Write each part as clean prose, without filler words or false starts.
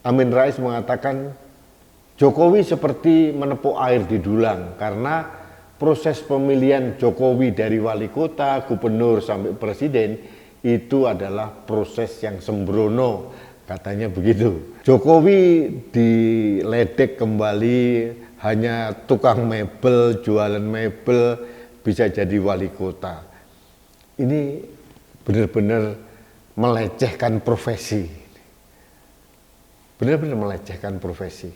Amin Rais mengatakan Jokowi seperti menepuk air di dulang karena proses pemilihan Jokowi dari wali kota, gubernur sampai presiden itu adalah proses yang sembrono, katanya begitu. Jokowi diledek kembali, hanya tukang mebel, jualan mebel bisa jadi wali kota. Ini benar-benar melecehkan profesi. Benar-benar melecehkan profesi.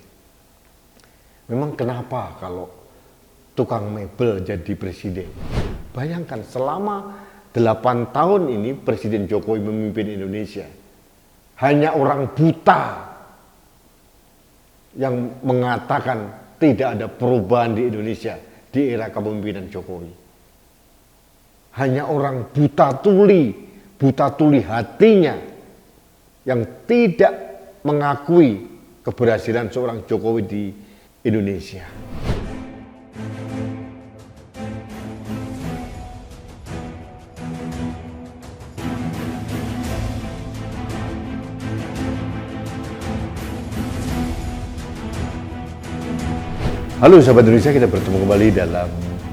Memang kenapa kalau tukang mebel jadi presiden? Bayangkan selama 8 tahun ini Presiden Jokowi memimpin Indonesia. Hanya orang buta yang mengatakan tidak ada perubahan di Indonesia di era kepemimpinan Jokowi. Hanya orang buta tuli hatinya yang tidak mengakui keberhasilan seorang Jokowi di Indonesia. Halo sahabat Indonesia, kita bertemu kembali dalam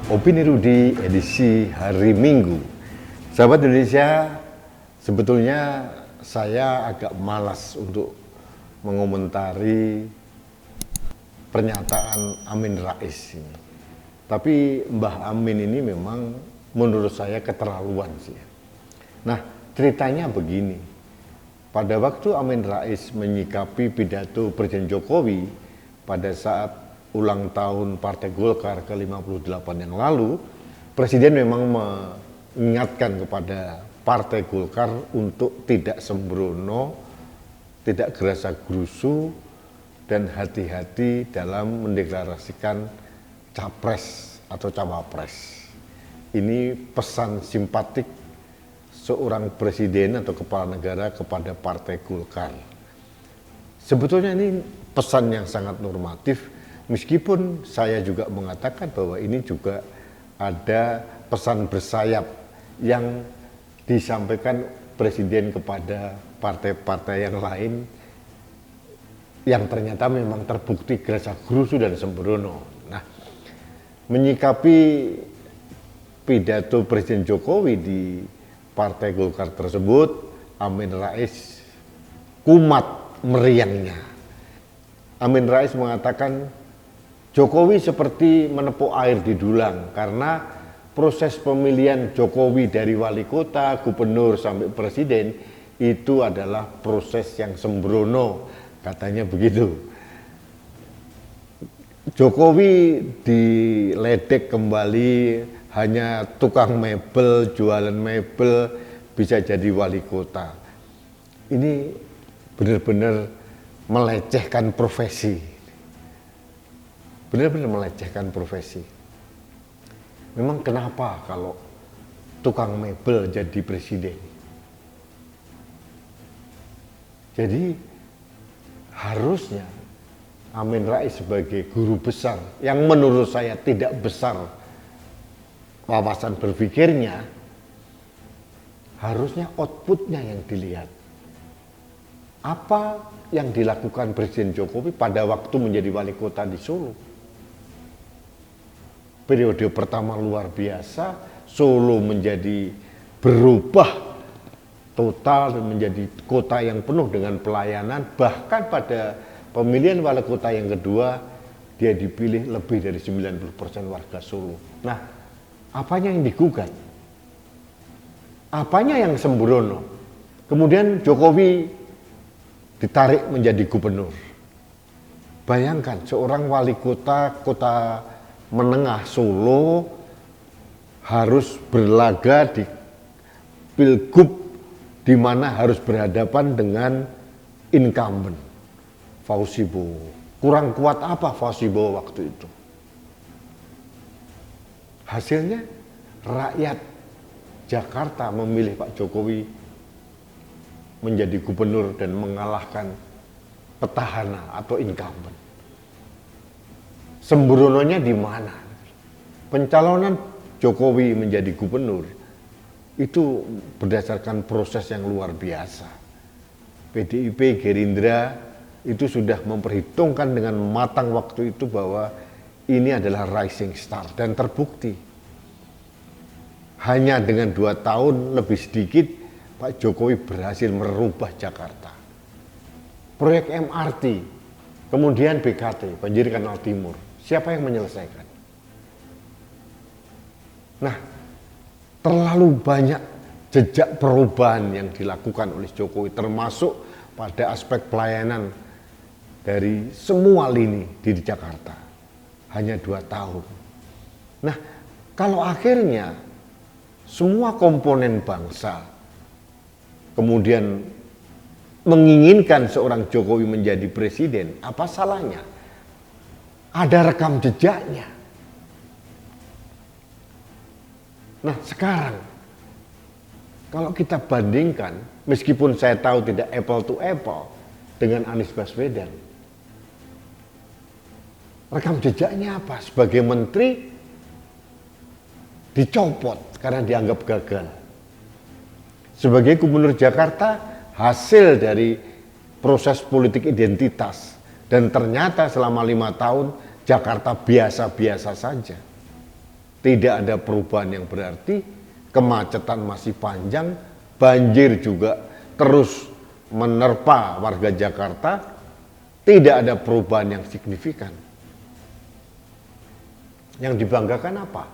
Opini Rudi edisi hari Minggu. Sahabat Indonesia, sebetulnya saya agak malas untuk mengomentari pernyataan Amin Rais ini. Tapi Mbah Amin ini memang menurut saya keterlaluan sih. Nah, ceritanya begini. Pada waktu Amin Rais menyikapi pidato Presiden Jokowi pada saat ulang tahun Partai Golkar ke-58 yang lalu, Presiden memang mengingatkan kepada Partai Golkar untuk tidak sembrono, tidak gerasa gerusu, dan hati-hati dalam mendeklarasikan capres atau cawapres. Ini pesan simpatik seorang presiden atau kepala negara kepada Partai Golkar. Sebetulnya ini pesan yang sangat normatif, meskipun saya juga mengatakan bahwa ini juga ada pesan bersayap yang disampaikan presiden kepada partai-partai yang lain yang ternyata memang terbukti gerasa gerusu dan sembrono. Nah, menyikapi pidato Presiden Jokowi di Partai Golkar tersebut, Amin Rais kumat meriangnya. Amin Rais mengatakan Jokowi seperti menepuk air di dulang karena proses pemilihan Jokowi dari wali kota, gubernur sampai presiden itu adalah proses yang sembrono, katanya begitu. Jokowi diledek kembali, hanya tukang mebel, jualan mebel bisa jadi wali kota. Ini benar-benar melecehkan profesi. Benar-benar melecehkan profesi. Memang kenapa kalau tukang mebel jadi presiden? Jadi harusnya Amin Rais sebagai guru besar yang menurut saya tidak besar wawasan berpikirnya, harusnya outputnya yang dilihat. Apa yang dilakukan Presiden Jokowi pada waktu menjadi wali kota di Solo? Periode pertama luar biasa, Solo menjadi berubah total dan menjadi kota yang penuh dengan pelayanan. Bahkan pada pemilihan wali kota yang kedua, dia dipilih lebih dari 90% warga Solo. Nah, apanya yang digugat? Apanya yang sembrono? Kemudian Jokowi ditarik menjadi gubernur. Bayangkan seorang wali kota menengah Solo harus berlaga di pilgub di mana harus berhadapan dengan incumbent Fauzi Bowo. Kurang kuat apa Fauzi Bowo waktu itu? Hasilnya rakyat Jakarta memilih Pak Jokowi menjadi gubernur dan mengalahkan petahana atau incumbent. Sembrononya di mana? Pencalonan Jokowi menjadi gubernur itu berdasarkan proses yang luar biasa. PDIP, Gerindra itu sudah memperhitungkan dengan matang waktu itu bahwa ini adalah rising star, dan terbukti. Hanya dengan 2 tahun lebih sedikit Pak Jokowi berhasil merubah Jakarta. Proyek MRT, kemudian BKT, Banjir Kanal Timur, siapa yang menyelesaikan? Nah, terlalu banyak jejak perubahan yang dilakukan oleh Jokowi, termasuk pada aspek pelayanan dari semua lini di Jakarta. Hanya 2 tahun. Nah, kalau akhirnya semua komponen bangsa kemudian menginginkan seorang Jokowi menjadi presiden, apa salahnya? Ada rekam jejaknya. Nah, sekarang kalau kita bandingkan, meskipun saya tahu tidak apple to apple dengan Anies Baswedan, rekam jejaknya apa? Sebagai menteri dicopot karena dianggap gagal. Sebagai gubernur Jakarta, hasil dari proses politik identitas, dan ternyata selama 5 tahun Jakarta biasa-biasa saja. Tidak ada perubahan yang berarti, kemacetan masih panjang, banjir juga terus menerpa warga Jakarta, tidak ada perubahan yang signifikan. Yang dibanggakan apa?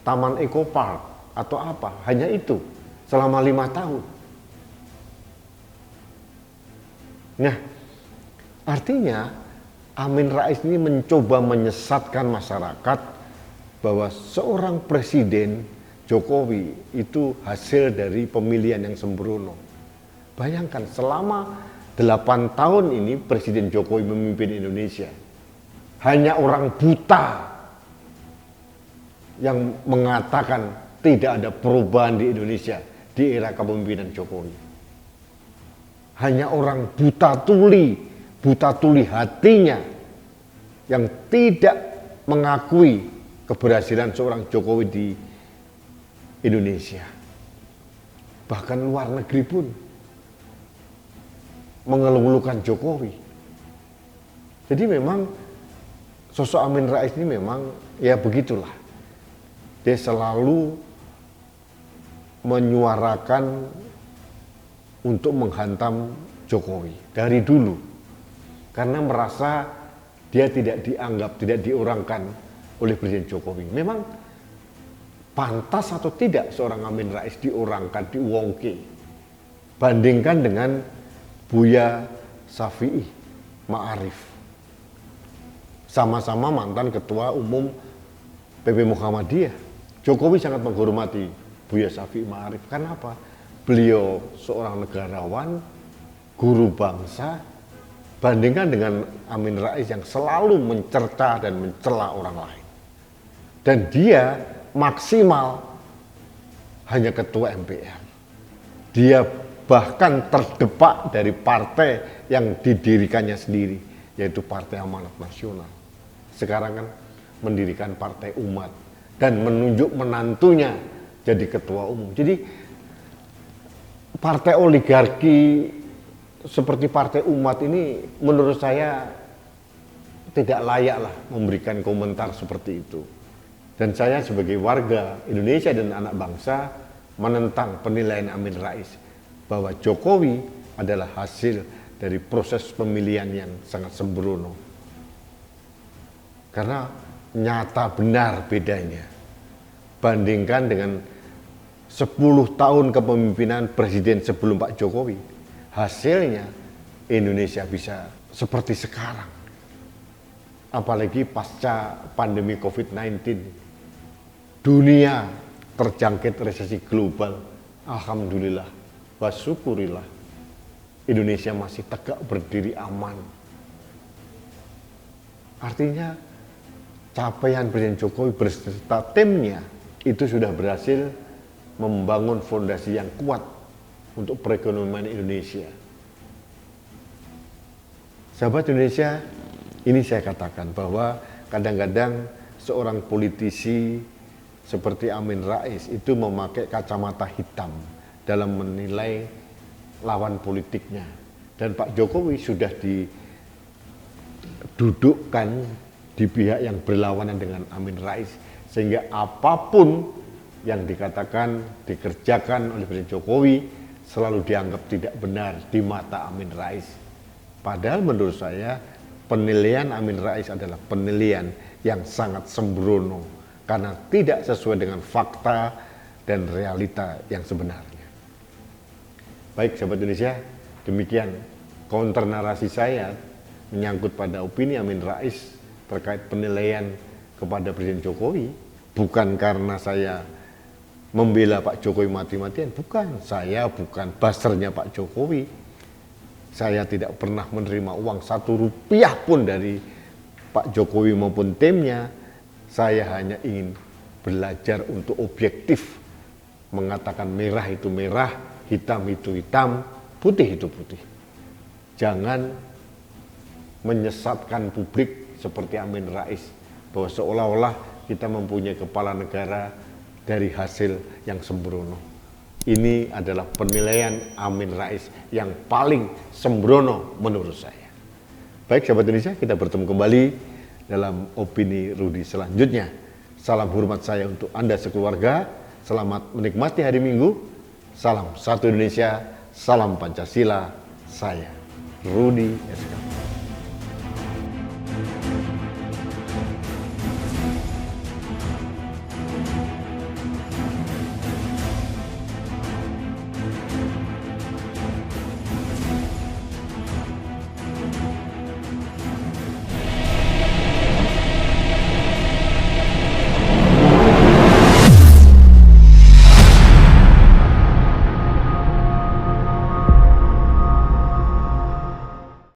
Taman Eco Park atau apa? Hanya itu selama 5 tahun. Nah, artinya Amin Rais ini mencoba menyesatkan masyarakat bahwa seorang presiden Jokowi itu hasil dari pemilihan yang sembrono. Bayangkan selama 8 tahun ini Presiden Jokowi memimpin Indonesia. Hanya orang buta yang mengatakan tidak ada perubahan di Indonesia di era kepemimpinan Jokowi. Hanya orang buta tuli hatinya yang tidak mengakui keberhasilan seorang Jokowi di Indonesia. Bahkan luar negeri pun mengeluh-elukan Jokowi. Jadi memang sosok Amin Rais ini memang ya begitulah. Dia selalu menyuarakan untuk menghantam Jokowi dari dulu, karena merasa dia tidak dianggap, tidak diorangkan oleh Presiden Jokowi. Memang pantas atau tidak seorang Amin Rais diorangkan, diwongke? Bandingkan dengan Buya Syafi'i Ma'arif, sama-sama mantan Ketua Umum PP Muhammadiyah. Jokowi sangat menghormati Buya Syafi'i Ma'arif. Karena apa? Beliau seorang negarawan, guru bangsa. Bandingkan dengan Amin Rais yang selalu mencerca dan mencela orang lain. Dan dia maksimal hanya ketua MPR. Dia bahkan terdepak dari partai yang didirikannya sendiri, yaitu Partai Amanat Nasional. Sekarang kan mendirikan Partai Umat dan menunjuk menantunya jadi ketua umum. Jadi partai oligarki seperti Partai Umat ini menurut saya tidak layak lah memberikan komentar seperti itu. Dan saya sebagai warga Indonesia dan anak bangsa menentang penilaian Amin Rais bahwa Jokowi adalah hasil dari proses pemilihan yang sangat sembrono. Karena nyata benar bedanya. Bandingkan dengan 10 tahun kepemimpinan presiden sebelum Pak Jokowi, hasilnya Indonesia bisa seperti sekarang. Apalagi pasca pandemi COVID-19, dunia terjangkit resesi global. Alhamdulillah, wasyukurillah, Indonesia masih tegak berdiri aman. Artinya capaian Presiden Jokowi beserta timnya itu sudah berhasil membangun fondasi yang kuat untuk perekonomian Indonesia. Sahabat Indonesia, ini saya katakan bahwa kadang-kadang seorang politisi seperti Amin Rais itu memakai kacamata hitam dalam menilai lawan politiknya. Dan Pak Jokowi sudah dudukkan di pihak yang berlawanan dengan Amin Rais, sehingga apapun yang dikatakan, dikerjakan oleh Presiden Jokowi selalu dianggap tidak benar di mata Amin Rais. Padahal menurut saya penilaian Amin Rais adalah penilaian yang sangat sembrono karena tidak sesuai dengan fakta dan realita yang sebenarnya. Baik sahabat Indonesia, demikian counter narasi saya menyangkut pada opini Amin Rais terkait penilaian kepada Presiden Jokowi. Bukan karena saya membela Pak Jokowi mati-matian, bukan. Saya bukan buzzernya Pak Jokowi. Saya tidak pernah menerima uang 1 rupiah pun dari Pak Jokowi maupun timnya. Saya hanya ingin belajar untuk objektif, mengatakan merah itu merah, hitam itu hitam, putih itu putih. Jangan menyesatkan publik seperti Amin Rais, bahwa seolah-olah kita mempunyai kepala negara dari hasil yang sembrono. Ini adalah penilaian Amin Rais yang paling sembrono menurut saya. Baik sahabat Indonesia, kita bertemu kembali dalam opini Rudi selanjutnya. Salam hormat saya untuk Anda sekeluarga. Selamat menikmati hari Minggu. Salam satu Indonesia, salam Pancasila. Saya Rudi SK.